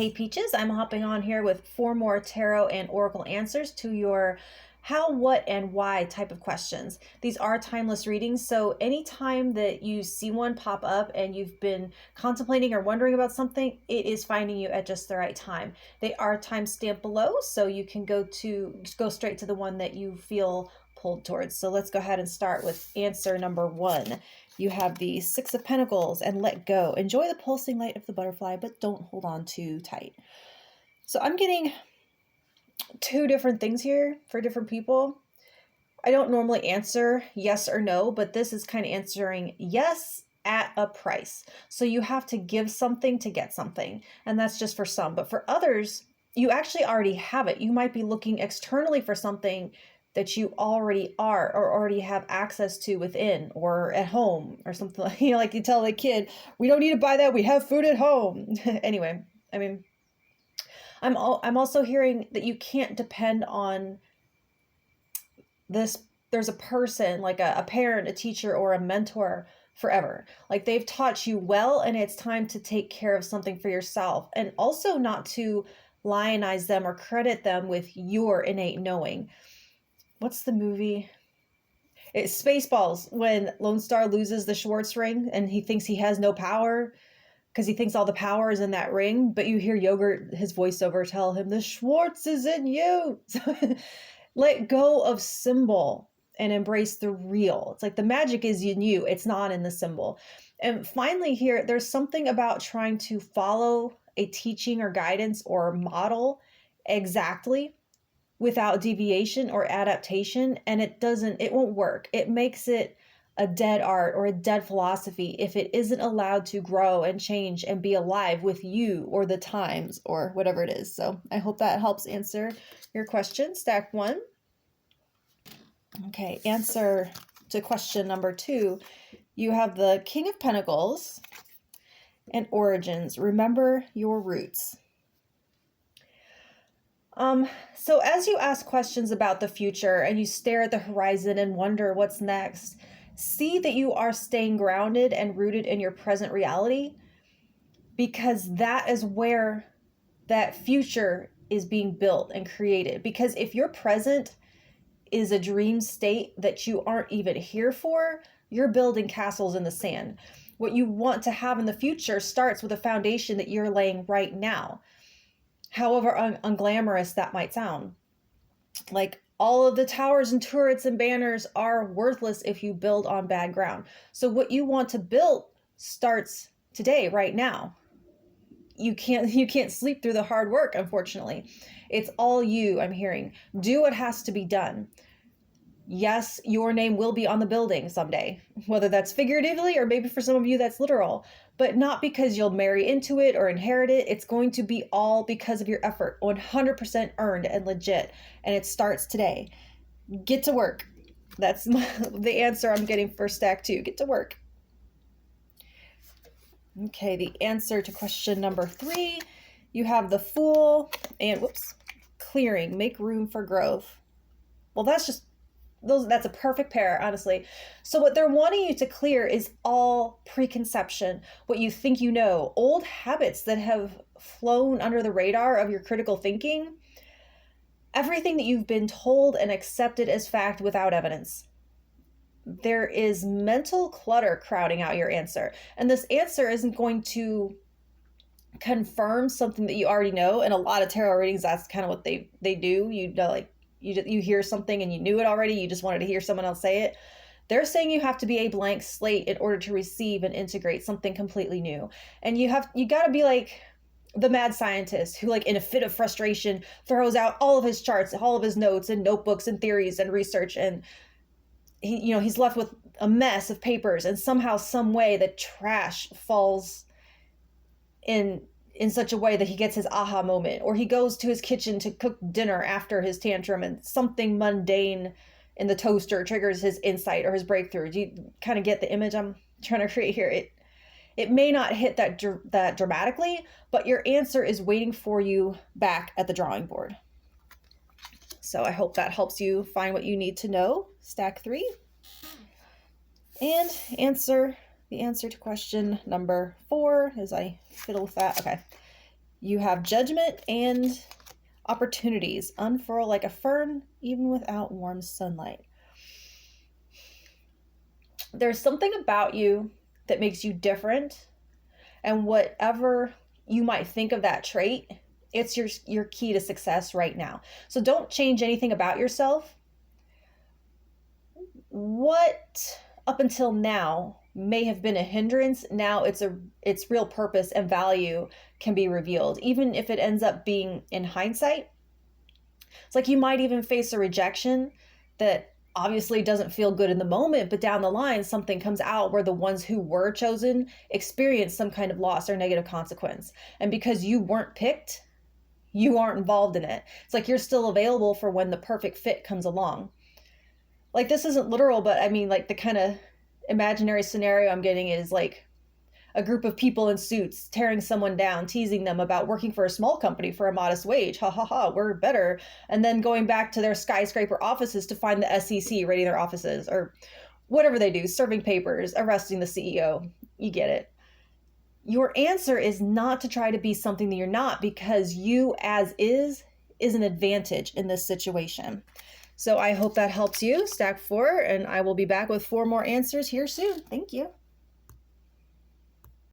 Hey Peaches, I'm hopping on here with 4 more tarot and oracle answers to your how, what, and why type of questions. These are timeless readings, so anytime that you see one pop up and you've been contemplating or wondering about something, it is finding you at just the right time. They are time stamped below, so you can go straight to the one that you feel pulled towards. So let's go ahead and start with answer number 1. You have the 6 of Pentacles and let go. Enjoy the pulsing light of the butterfly, but don't hold on too tight. So I'm getting 2 different things here for different people. I don't normally answer yes or no, but this is kind of answering yes at a price. So you have to give something to get something, and that's just for some. But for others, you actually already have it. You might be looking externally for something that you already are or already have access to within or at home or something like, like you tell the kid, we don't need to buy that, we have food at home. Anyway, I mean, I'm also hearing that you can't depend on this. There's a person like a parent, a teacher, or a mentor forever. Like they've taught you well, and it's time to take care of something for yourself, and also not to lionize them or credit them with your innate knowing. What's the movie? It's Spaceballs, when Lone Star loses the Schwartz ring and he thinks he has no power because he thinks all the power is in that ring, but you hear Yogurt, his voiceover, tell him the Schwartz is in you. Let go of symbol and embrace the real. It's like the magic is in you. It's not in the symbol. And finally here, there's something about trying to follow a teaching or guidance or model exactly without deviation or adaptation, and it won't work. It makes it a dead art or a dead philosophy if it isn't allowed to grow and change and be alive with you or the times or whatever it is. So I hope that helps answer your question. Stack 1. Okay, answer to question number 2. You have the King of Pentacles and origins. Remember your roots. So as you ask questions about the future and you stare at the horizon and wonder what's next, see that you are staying grounded and rooted in your present reality, because that is where that future is being built and created. Because if your present is a dream state that you aren't even here for, you're building castles in the sand. What you want to have in the future starts with a foundation that you're laying right now. However unglamorous that might sound. Like all of the towers and turrets and banners are worthless if you build on bad ground. So what you want to build starts today, right now. You can't sleep through the hard work, unfortunately. It's all you, I'm hearing. Do what has to be done. Yes, your name will be on the building someday, whether that's figuratively or maybe for some of you that's literal, but not because you'll marry into it or inherit it. It's going to be all because of your effort, 100% earned and legit, and it starts today. Get to work. That's the answer I'm getting for stack 2. Get to work. Okay, the answer to question number 3, you have the Fool and clearing, make room for growth. Well, that's a perfect pair, honestly. So what they're wanting you to clear is all preconception, what you think you know, old habits that have flown under the radar of your critical thinking, everything that you've been told and accepted as fact without evidence. There is mental clutter crowding out your answer, and this answer isn't going to confirm something that you already know. And a lot of tarot readings, that's kind of what they do. You know, like you hear something and you knew it already, you just wanted to hear someone else say it. They're saying you have to be a blank slate in order to receive and integrate something completely new. And you got to be like the mad scientist who, like in a fit of frustration, throws out all of his charts, all of his notes and notebooks and theories and research, and he's left with a mess of papers, and somehow, some way, the trash falls in such a way that he gets his aha moment, or he goes to his kitchen to cook dinner after his tantrum and something mundane in the toaster triggers his insight or his breakthrough. Do you kind of get the image I'm trying to create here? It may not hit that dramatically, but your answer is waiting for you back at the drawing board. So I hope that helps you find what you need to know. Stack 3. And the answer to question number 4 as I fiddle with that. Okay. You have judgment and opportunities. Unfurl like a fern, even without warm sunlight. There's something about you that makes you different, and whatever you might think of that trait, it's your key to success right now. So don't change anything about yourself. What up until now may have been a hindrance, now its real purpose and value can be revealed, even if it ends up being in hindsight. It's like you might even face a rejection that obviously doesn't feel good in the moment, but down the line something comes out where the ones who were chosen experience some kind of loss or negative consequence. And because you weren't picked, you aren't involved in it. It's like you're still available for when the perfect fit comes along. Like, this isn't literal, but I mean, like, the kind of imaginary scenario I'm getting is like a group of people in suits tearing someone down, teasing them about working for a small company for a modest wage. Ha ha ha, we're better. And then going back to their skyscraper offices to find the SEC raiding their offices, or whatever they do, serving papers, arresting the CEO. You get it. Your answer is not to try to be something that you're not, because you as is an advantage in this situation. So I hope that helps you, stack 4, and I will be back with 4 more answers here soon. Thank you.